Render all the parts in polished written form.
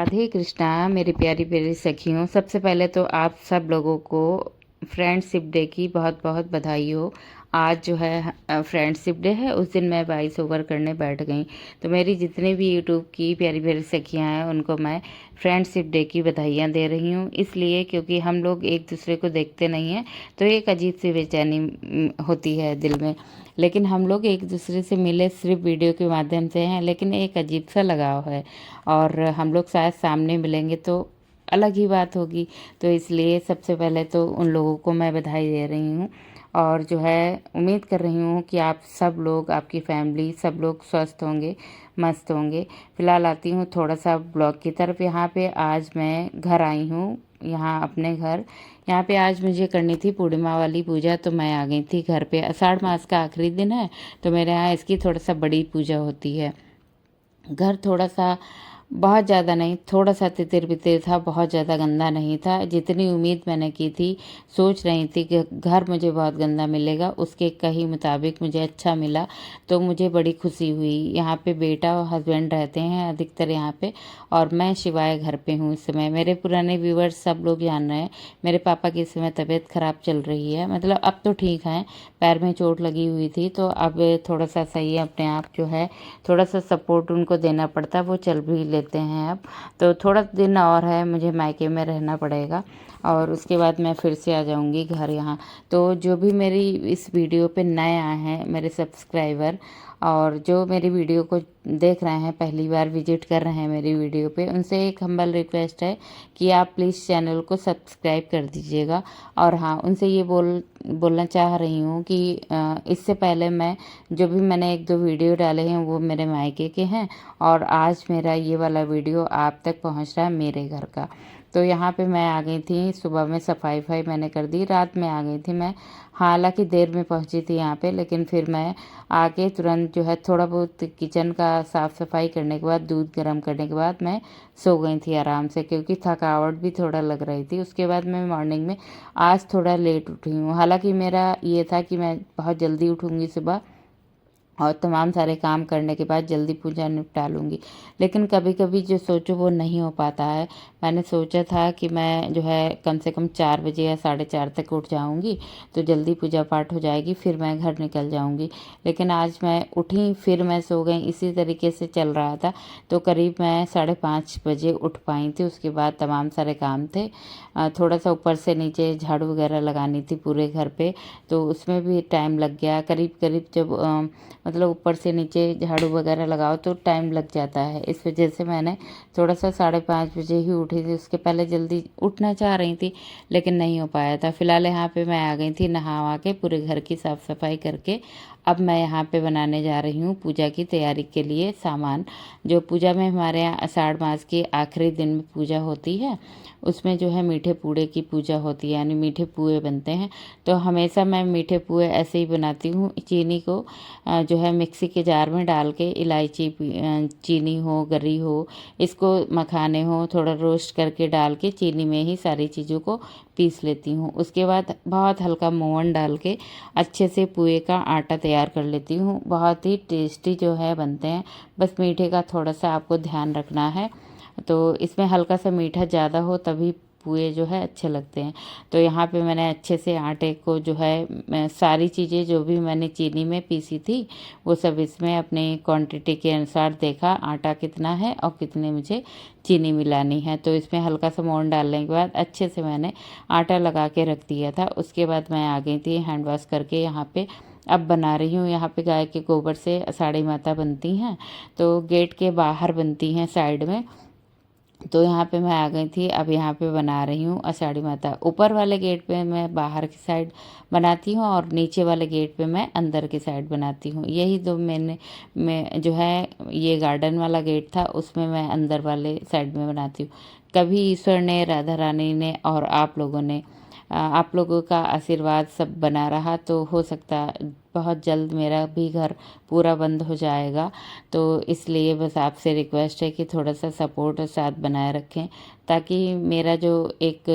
राधे कृष्णा मेरी प्यारी प्यारी सखियों। सबसे पहले तो आप सब लोगों को फ्रेंडशिप डे की बहुत बहुत बधाई हो। आज जो है फ्रेंडशिप डे है, उस दिन मैं वॉइस ओवर करने बैठ गई। तो मेरी जितनी भी यूट्यूब की प्यारी प्यारी सखियां हैं उनको मैं फ्रेंडशिप डे की बधाइयाँ दे रही हूँ। इसलिए क्योंकि हम लोग एक दूसरे को देखते नहीं हैं तो एक अजीब सी बेचैनी होती है दिल में। लेकिन हम लोग एक दूसरे से मिले सिर्फ वीडियो के माध्यम से हैं, लेकिन एक अजीब सा लगाव है। और हम लोग शायद सामने मिलेंगे तो अलग ही बात होगी। तो इसलिए सबसे पहले तो उन लोगों को मैं बधाई दे रही हूँ और जो है उम्मीद कर रही हूँ कि आप सब लोग, आपकी फैमिली सब लोग स्वस्थ होंगे, मस्त होंगे। फिलहाल आती हूँ थोड़ा सा ब्लॉग की तरफ। यहाँ पे आज मैं घर आई हूँ, यहाँ अपने घर। यहाँ पे आज मुझे करनी थी पूर्णिमा वाली पूजा, तो मैं आ गई थी घर पे। आषाढ़ मास का आखिरी दिन है तो मेरे यहाँ इसकी थोड़ा सा बड़ी पूजा होती है। घर थोड़ा सा, बहुत ज़्यादा नहीं, थोड़ा सा तितिर बितिर था, बहुत ज़्यादा गंदा नहीं था। जितनी उम्मीद मैंने की थी, सोच रही थी कि घर मुझे बहुत गंदा मिलेगा, उसके कहीं मुताबिक मुझे अच्छा मिला। तो मुझे बड़ी खुशी हुई। यहाँ पे बेटा और हस्बैंड रहते हैं अधिकतर यहाँ पे, और मैं शिवाय घर पे हूँ इस समय। मेरे पुराने व्यूवर्स सब लोग जान रहे हैं मेरे पापा की इस समय तबीयत ख़राब चल रही है। मतलब अब तो ठीक है, पैर में चोट लगी हुई थी तो अब थोड़ा सा सही है। अपने आप जो है थोड़ा सा सपोर्ट उनको देना पड़ता है, वो चल भी लेते हैं अब। तो थोड़ा दिन और है, मुझे मायके में रहना पड़ेगा और उसके बाद मैं फिर से आ जाऊंगी घर यहाँ। तो जो भी मेरी इस वीडियो पे नए आए हैं मेरे सब्सक्राइबर, और जो मेरी वीडियो को देख रहे हैं, पहली बार विजिट कर रहे हैं मेरी वीडियो पे, उनसे एक हम्बल रिक्वेस्ट है कि आप प्लीज़ चैनल को सब्सक्राइब कर दीजिएगा। और हाँ, उनसे ये बोलना चाह रही हूँ कि इससे पहले जो भी मैंने एक दो वीडियो डाले हैं वो मेरे मायके के हैं, और आज मेरा ये वाला वीडियो आप तक पहुँच रहा है मेरे घर का। तो यहाँ पे मैं आ गई थी, सुबह में सफाई वफाई मैंने कर दी, रात में आ गई थी मैं। हालांकि देर में पहुँची थी यहाँ पे, लेकिन फिर मैं आके तुरंत जो है थोड़ा बहुत किचन का साफ़ सफाई करने के बाद, दूध गर्म करने के बाद मैं सो गई थी आराम से, क्योंकि थकावट भी थोड़ा लग रही थी। उसके बाद मैं मॉर्निंग में आज थोड़ा लेट उठी हूँ। हालांकि मेरा ये था कि मैं बहुत जल्दी उठूँगी सुबह और तमाम सारे काम करने के बाद जल्दी पूजा निपटा लूँगी, लेकिन कभी कभी जो सोचो वो नहीं हो पाता है। मैंने सोचा था कि मैं जो है कम से कम 4 बजे या 4:30 तक उठ जाऊँगी तो जल्दी पूजा पाठ हो जाएगी, फिर मैं घर निकल जाऊँगी। लेकिन आज मैं उठी फिर मैं सो गई, इसी तरीके से चल रहा था। तो करीब मैं 5:30 बजे उठ पाई थी। उसके बाद तमाम सारे काम थे, थोड़ा सा ऊपर से नीचे झाड़ू वगैरह लगानी थी पूरे घर पे, तो उसमें भी टाइम लग गया। करीब करीब जब मतलब ऊपर से नीचे झाड़ू वगैरह लगाओ तो टाइम लग जाता है। इस वजह से मैंने थोड़ा सा 5:30 बजे ही उठी थी। उसके पहले जल्दी उठना चाह रही थी लेकिन नहीं हो पाया था। फिलहाल यहाँ पे मैं आ गई थी नहा वहा के, पूरे घर की साफ़ सफाई करके। अब मैं यहाँ पे बनाने जा रही हूँ पूजा की तैयारी के लिए सामान। जो पूजा में हमारे यहाँ आषाढ़ मास के आखिरी दिन में पूजा होती है, उसमें जो है मीठे पूड़े की पूजा होती है, यानी मीठे पुए बनते हैं। तो हमेशा मैं मीठे पुए ऐसे ही बनाती हूँ। चीनी को जो है मिक्सी के जार में डाल के, इलायची, चीनी हो, गरी हो, इसको मखाने हो, थोड़ा रोस्ट करके डाल के चीनी में ही सारी चीज़ों को पीस लेती हूँ। उसके बाद बहुत हल्का मोवन डाल के अच्छे से पुए का आटा तैयार कर लेती हूँ। बहुत ही टेस्टी जो है बनते हैं। बस मीठे का थोड़ा सा आपको ध्यान रखना है, तो इसमें हल्का सा मीठा ज़्यादा हो तभी पुए जो है अच्छे लगते हैं। तो यहाँ पे मैंने अच्छे से आटे को जो है, मैं सारी चीज़ें जो भी मैंने चीनी में पीसी थी वो सब इसमें अपने क्वांटिटी के अनुसार देखा आटा कितना है और कितने मुझे चीनी मिलानी है। तो इसमें हल्का सा मोन डालने के बाद अच्छे से मैंने आटा लगा के रख दिया था। उसके बाद मैं आ गई थी हैंड वॉश करके यहाँ पे। अब बना रही हूँ यहाँ पे गाय के गोबर से आषाढ़ी माता बनती हैं, तो गेट के बाहर बनती हैं साइड में। तो यहाँ पे मैं आ गई थी, अब यहाँ पे बना रही हूँ आषाढ़ी माता। ऊपर वाले गेट पे मैं बाहर की साइड बनाती हूँ और नीचे वाले गेट पे मैं अंदर की साइड बनाती हूँ। यही दो मैं जो है, ये गार्डन वाला गेट था उसमें मैं अंदर वाले साइड में बनाती हूँ। कभी ईश्वर ने, राधा रानी ने और आप लोगों ने, आप लोगों का आशीर्वाद सब बना रहा तो हो सकता बहुत जल्द मेरा भी घर पूरा बंद हो जाएगा। तो इसलिए बस आपसे रिक्वेस्ट है कि थोड़ा सा सपोर्ट और साथ बनाए रखें, ताकि मेरा जो एक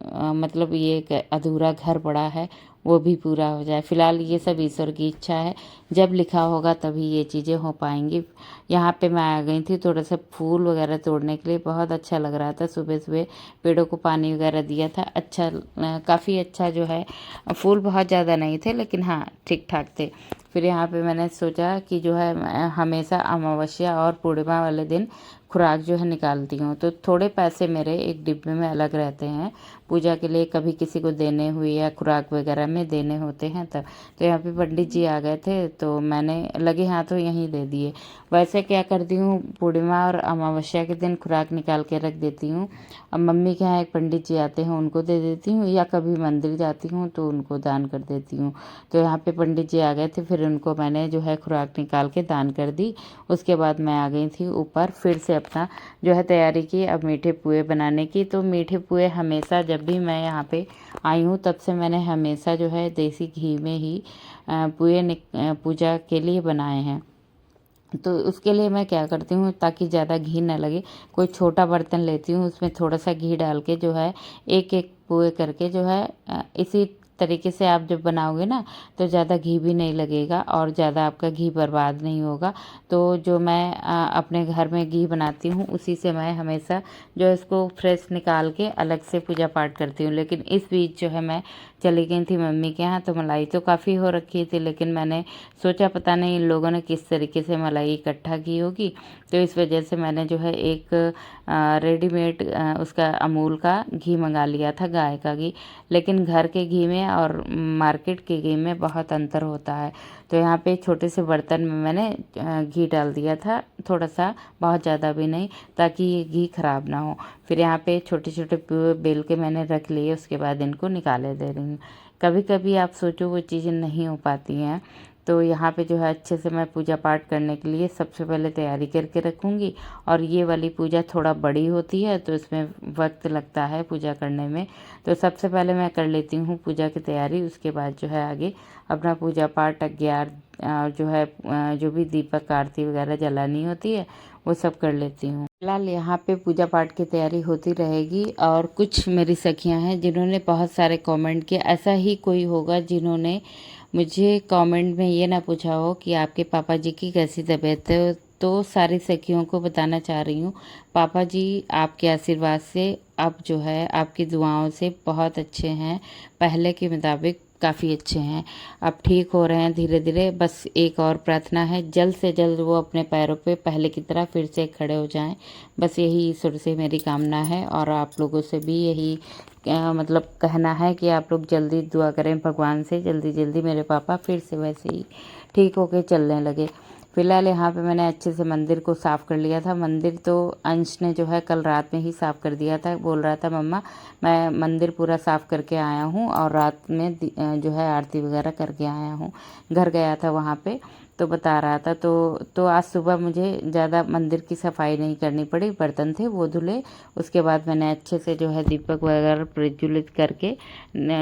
मतलब ये एक अधूरा घर पड़ा है वो भी पूरा हो जाए। फ़िलहाल ये सब ईश्वर की इच्छा है, जब लिखा होगा तभी ये चीज़ें हो पाएंगी। यहाँ पे मैं आ गई थी थोड़ा सा फूल वगैरह तोड़ने के लिए, बहुत अच्छा लग रहा था। सुबह सुबह पेड़ों को पानी वगैरह दिया था, अच्छा काफ़ी अच्छा जो है। फूल बहुत ज़्यादा नहीं थे लेकिन हाँ ठीक ठाक थे। फिर यहाँ पे मैंने सोचा कि जो है मैं हमेशा अमावस्या और पूर्णिमा वाले दिन खुराक जो है निकालती हूँ, तो थोड़े पैसे मेरे एक डिब्बे में अलग रहते हैं पूजा के लिए, कभी किसी को देने हुए या खुराक वगैरह में देने होते हैं तब। तो यहाँ पे पंडित जी आ गए थे तो मैंने लगे हाथों यहीं दे दिए। वैसे क्या करती हूँ, पूर्णिमा और अमावस्या के दिन खुराक निकाल के रख देती हूँ। अब मम्मी के यहाँ एक पंडित जी आते हैं उनको दे देती हूँ, या कभी मंदिर जाती हूँ तो उनको दान कर देती हूँ। तो यहाँ पे पंडित जी आ गए थे, फिर उनको मैंने जो है खुराक निकाल के दान कर दी। उसके बाद मैं आ गई थी ऊपर, फिर से अपना जो है तैयारी की अब मीठे पुए बनाने की। तो मीठे पुए हमेशा जब भी मैं यहाँ पे आई हूँ तब से मैंने हमेशा जो है देसी घी में ही पूजा के लिए बनाए हैं। तो उसके लिए मैं क्या करती हूँ, ताकि ज़्यादा घी ना लगे, कोई छोटा बर्तन लेती हूँ, उसमें थोड़ा सा घी डाल के जो है एक एक पुए करके जो है इसी तरीके से आप जब बनाओगे ना तो ज़्यादा घी भी नहीं लगेगा और ज़्यादा आपका घी बर्बाद नहीं होगा। तो जो मैं अपने घर में घी बनाती हूँ उसी से मैं हमेशा जो है इसको फ्रेश निकाल के अलग से पूजा पाठ करती हूँ। लेकिन इस बीच जो है मैं चली गई थी मम्मी के यहाँ, तो मलाई तो काफ़ी हो रखी थी, लेकिन मैंने सोचा पता नहीं इन लोगों ने किस तरीके से मलाई इकट्ठा की होगी, तो इस वजह से मैंने जो है एक रेडीमेड उसका अमूल का घी मंगा लिया था, गाय का घी। लेकिन घर के घी में और मार्केट के घी में बहुत अंतर होता है। तो यहाँ पे छोटे से बर्तन में मैंने घी डाल दिया था, थोड़ा सा, बहुत ज़्यादा भी नहीं, ताकि ये घी ख़राब ना हो। फिर यहाँ पे छोटे छोटे पुए बेल के मैंने रख लिए, उसके बाद इनको निकाले दे रही हूँ। कभी कभी आप सोचो वो चीज़ें नहीं हो पाती हैं। तो यहाँ पे जो है अच्छे से मैं पूजा पाठ करने के लिए सबसे पहले तैयारी करके रखूँगी। और ये वाली पूजा थोड़ा बड़ी होती है तो इसमें वक्त लगता है पूजा करने में। तो सबसे पहले मैं कर लेती हूँ पूजा की तैयारी, उसके बाद जो है आगे अपना पूजा पाठ जो है जो भी दीपक आरती वगैरह जलानी होती है वो सब कर लेती हूँ। फिलहाल यहाँ पे पूजा पाठ की तैयारी होती रहेगी। और कुछ मेरी सखियाँ हैं जिन्होंने बहुत सारे कमेंट किए, ऐसा ही कोई होगा जिन्होंने मुझे कमेंट में ये ना पूछा हो कि आपके पापा जी की कैसी तबीयत है। तो सारी सखियों को बताना चाह रही हूँ, पापा जी आपके आशीर्वाद से अब जो है आपकी दुआओं से बहुत अच्छे हैं, पहले के मुताबिक काफ़ी अच्छे हैं, अब ठीक हो रहे हैं धीरे धीरे। बस एक और प्रार्थना है, जल्द से जल्द वो अपने पैरों पे पहले की तरह फिर से खड़े हो जाएं। बस यही ईश्वर से मेरी कामना है। और आप लोगों से भी यही मतलब कहना है कि आप लोग जल्दी दुआ करें भगवान से, जल्दी जल्दी मेरे पापा फिर से वैसे ही ठीक होके चलने लगे। फिलहाल यहाँ पे मैंने अच्छे से मंदिर को साफ़ कर लिया था। मंदिर तो अंश ने जो है कल रात में ही साफ़ कर दिया था, बोल रहा था मम्मा मैं मंदिर पूरा साफ़ करके आया हूँ और रात में जो है आरती वगैरह करके आया हूँ, घर गया था वहाँ पे, तो बता रहा था। तो आज सुबह मुझे ज़्यादा मंदिर की सफाई नहीं करनी पड़ी, बर्तन थे वो धुले। उसके बाद मैंने अच्छे से जो है दीपक वगैरह प्रज्वलित करके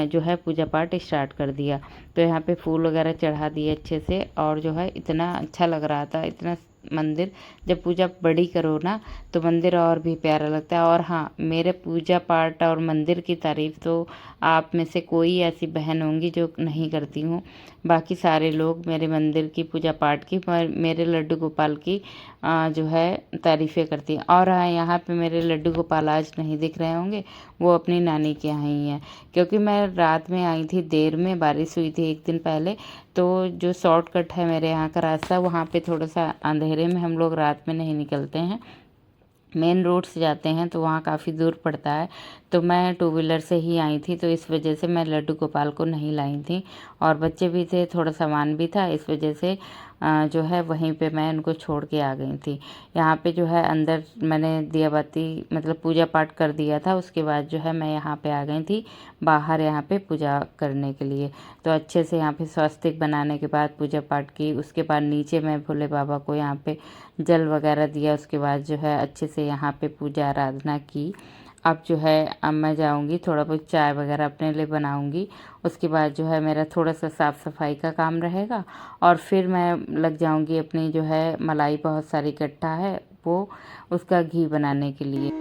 जो है पूजा पाठ स्टार्ट कर दिया। तो यहाँ पे फूल वगैरह चढ़ा दिए अच्छे से, और जो है इतना अच्छा लग रहा था, इतना मंदिर जब पूजा बड़ी करो ना तो मंदिर और भी प्यारा लगता है। और हाँ, मेरे पूजा पाठ और मंदिर की तारीफ़ तो आप में से कोई ऐसी बहन होंगी जो नहीं करती हूँ। बाकी सारे लोग मेरे मंदिर की पूजा पाठ की, मेरे लड्डू गोपाल की जो है तारीफ़ें करती हैं। और हाँ, यहाँ पे मेरे लड्डू गोपाल आज नहीं दिख रहे होंगे, वो अपनी नानी के यहाँ ही हैं, क्योंकि मैं रात में आई थी, देर में बारिश हुई थी एक दिन पहले। तो जो शॉर्टकट है मेरे यहाँ का रास्ता, वहाँ पे थोड़ा सा अंधेरे में हम लोग रात में नहीं निकलते हैं, मेन रोड से जाते हैं, तो वहाँ काफ़ी दूर पड़ता है। तो मैं टू व्हीलर से ही आई थी, तो इस वजह से मैं लड्डू गोपाल को नहीं लाई थी। और बच्चे भी थे, थोड़ा सामान भी था, इस वजह से जो है वहीं पे मैं उनको छोड़ के आ गई थी। यहाँ पे जो है अंदर मैंने दिया बाती मतलब पूजा पाठ कर दिया था, उसके बाद जो है मैं यहाँ पे आ गई थी बाहर, यहाँ पे पूजा करने के लिए। तो अच्छे से यहाँ पे स्वस्तिक बनाने के बाद पूजा पाठ की, उसके बाद नीचे मैं भोले बाबा को यहाँ पे जल वगैरह दिया, उसके बाद जो है अच्छे से यहाँ पे पूजा आराधना की। अब जो है अब मैं जाऊँगी थोड़ा बहुत चाय वगैरह अपने लिए बनाऊँगी, उसके बाद जो है मेरा थोड़ा सा साफ़ सफाई का काम रहेगा। और फिर मैं लग जाऊँगी अपनी जो है मलाई बहुत सारी इकट्ठा है वो, उसका घी बनाने के लिए।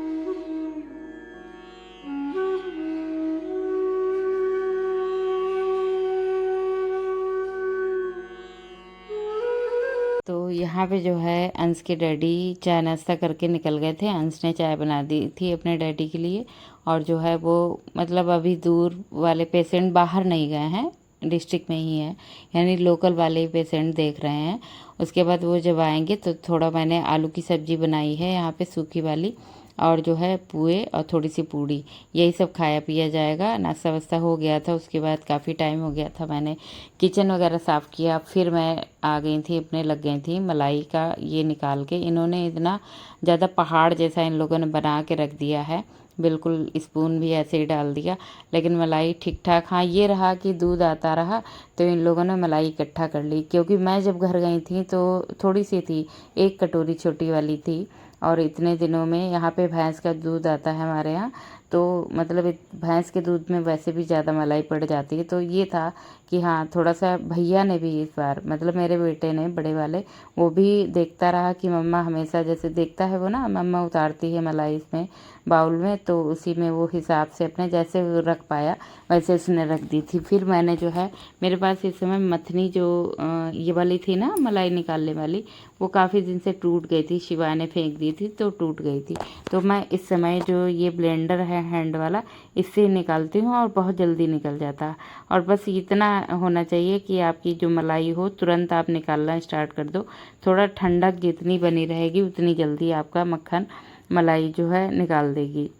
यहाँ पे जो है अंश के डैडी चाय नाश्ता करके निकल गए थे। अंश ने चाय बना दी थी अपने डैडी के लिए, और जो है वो मतलब अभी दूर वाले पेशेंट बाहर नहीं गए हैं, डिस्ट्रिक्ट में ही है, यानी लोकल वाले ही पेशेंट देख रहे हैं। उसके बाद वो जब आएंगे तो थोड़ा मैंने आलू की सब्जी बनाई है यहाँ पे सूखी वाली, और जो है पुए और थोड़ी सी पूड़ी, यही सब खाया पिया जाएगा। नाश्ता वास्ता हो गया था, उसके बाद काफ़ी टाइम हो गया था, मैंने किचन वगैरह साफ़ किया, फिर मैं आ गई थी अपने, लग गई थी मलाई का ये निकाल के। इन्होंने इतना ज़्यादा पहाड़ जैसा इन लोगों ने बना के रख दिया है, बिल्कुल स्पून भी ऐसे ही डाल दिया, लेकिन मलाई ठीक ठाक। हाँ ये रहा कि दूध आता रहा तो इन लोगों ने मलाई इकट्ठा कर ली, क्योंकि मैं जब घर गई थी तो थोड़ी सी थी, एक कटोरी छोटी वाली थी, और इतने दिनों में यहाँ पे भैंस का दूध आता है हमारे यहाँ, तो मतलब भैंस के दूध में वैसे भी ज़्यादा मलाई पड़ जाती है। तो ये था कि हाँ थोड़ा सा भैया ने भी इस बार, मतलब मेरे बेटे ने, बड़े वाले, वो भी देखता रहा कि मम्मा हमेशा जैसे देखता है वो ना, मम्मा उतारती है मलाई इसमें बाउल में, तो उसी में वो हिसाब से अपने जैसे वो रख पाया वैसे उसने रख दी थी। फिर मैंने जो है, मेरे पास इस समय मथनी जो ये वाली थी ना मलाई निकालने वाली, वो काफ़ी दिन से टूट गई थी, शिवा ने फेंक दी थी तो टूट गई थी। तो मैं इस समय जो ये ब्लेंडर है हैंड वाला, इससे निकालती हूँ और बहुत जल्दी निकल जाता है। और बस इतना होना चाहिए कि आपकी जो मलाई हो तुरंत आप निकालना स्टार्ट कर दो, थोड़ा ठंडक जितनी बनी रहेगी उतनी जल्दी आपका मक्खन मलाई जो है निकाल देगी।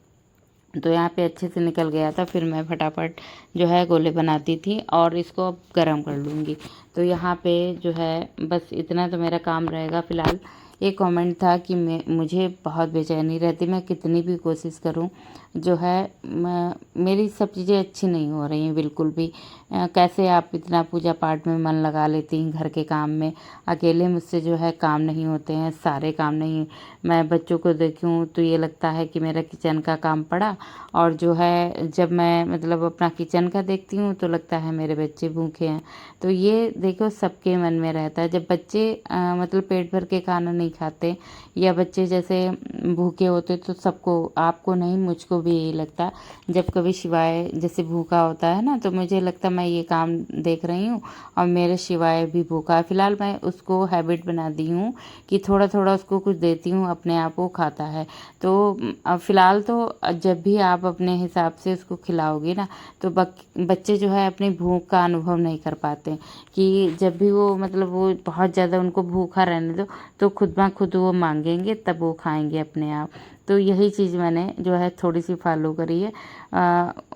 तो यहाँ पे अच्छे से निकल गया था, फिर मैं फटाफट जो है गोले बनाती थी और इसको अब गरम कर लूँगी। तो यहाँ पे जो है बस इतना तो मेरा काम रहेगा फ़िलहाल। एक कमेंट था कि मुझे बहुत बेचैनी रहती, मैं कितनी भी कोशिश करूं जो है मेरी सब चीज़ें अच्छी नहीं हो रही हैं बिल्कुल भी। कैसे आप इतना पूजा पाठ में मन लगा लेती हैं, घर के काम में अकेले मुझसे जो है काम नहीं होते हैं, सारे काम नहीं। मैं बच्चों को देखूं तो ये लगता है कि मेरा किचन का काम पड़ा, और जो है जब मैं मतलब अपना किचन का देखती हूँ तो लगता है मेरे बच्चे भूखे हैं। तो ये देखो सबके मन में रहता है, जब बच्चे मतलब पेट भर के खाना नहीं खाते या बच्चे जैसे भूखे होते तो सबको, आपको नहीं मुझको भी यही लगता। जब कभी शिवाय जैसे भूखा होता है ना, तो मुझे लगता मैं ये काम देख रही हूँ और मेरे शिवाय भी भूखा है। फिलहाल मैं उसको हैबिट बना दी हूँ कि थोड़ा थोड़ा उसको कुछ देती हूँ, अपने आप वो खाता है। तो फिलहाल तो जब भी आप अपने हिसाब से उसको खिलाओगे ना, तो बच्चे जो है अपनी भूख का अनुभव नहीं कर पाते, कि जब भी वो मतलब वो बहुत ज़्यादा उनको भूखा रहने दो तो खुद ब खुद वो मांगेंगे, तब वो खाएंगे अपने आप। तो यही चीज़ मैंने जो है थोड़ी सी फॉलो करी है।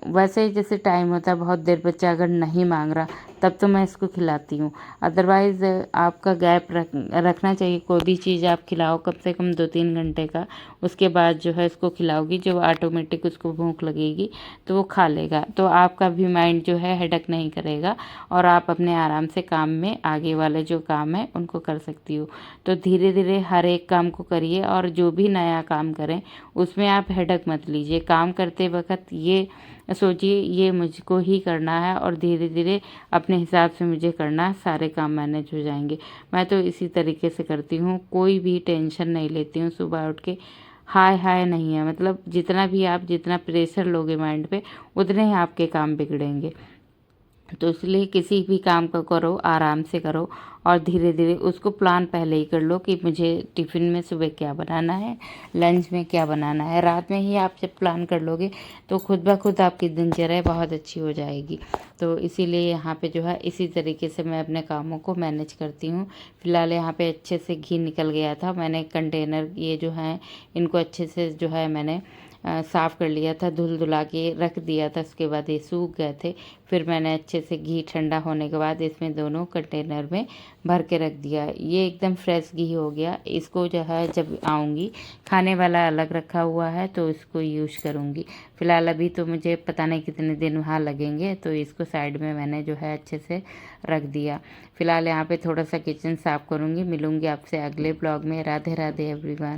वैसे ही जैसे टाइम होता है, बहुत देर बच्चा अगर नहीं मांग रहा तब तो मैं इसको खिलाती हूँ। अदरवाइज़ आपका गैप रखना चाहिए, कोई भी चीज़ आप खिलाओ कम से कम 2-3 घंटे का, उसके बाद जो है इसको खिलाओगी, जो ऑटोमेटिक उसको भूख लगेगी तो वो खा लेगा। तो आपका भी माइंड जो है हेडक नहीं करेगा और आप अपने आराम से काम में आगे वाले जो काम है उनको कर सकती हो। तो धीरे धीरे हर एक काम को करिए, और जो भी नया काम करें उसमें आप हेडक मत लीजिए। काम करते वक्त ये सोचिए ये मुझको ही करना है, और धीरे धीरे अपने हिसाब से मुझे करना है, सारे काम मैनेज हो जाएंगे। मैं तो इसी तरीके से करती हूँ, कोई भी टेंशन नहीं लेती हूँ। सुबह उठ के हाय हाय नहीं है, मतलब जितना भी आप जितना प्रेशर लोगे माइंड पे उतने ही आपके काम बिगड़ेंगे। तो इसलिए किसी भी काम को करो आराम से करो, और धीरे धीरे उसको प्लान पहले ही कर लो कि मुझे टिफ़िन में सुबह क्या बनाना है, लंच में क्या बनाना है। रात में ही आप जब प्लान कर लोगे तो खुद ब खुद आपकी दिनचर्या बहुत अच्छी हो जाएगी। तो इसीलिए यहाँ पे जो है इसी तरीके से मैं अपने कामों को मैनेज करती हूँ। फिलहाल यहाँ पे अच्छे से घी निकल गया था, मैंने कंटेनर ये जो है इनको अच्छे से जो है मैंने साफ़ कर लिया था, धुल धुला के रख दिया था। उसके बाद ये सूख गए थे, फिर मैंने अच्छे से घी ठंडा होने के बाद इसमें दोनों कंटेनर में भर के रख दिया। ये एकदम फ्रेश घी हो गया। इसको जो है जब आऊँगी, खाने वाला अलग रखा हुआ है तो इसको यूज़ करूँगी। फ़िलहाल अभी तो मुझे पता नहीं कितने दिन वहाँ लगेंगे, तो इसको साइड में मैंने जो है अच्छे से रख दिया। फ़िलहाल यहाँ पे थोड़ा सा किचन साफ़ करूँगी। मिलूँगी आपसे अगले ब्लॉग में। राधे राधे एवरीवन।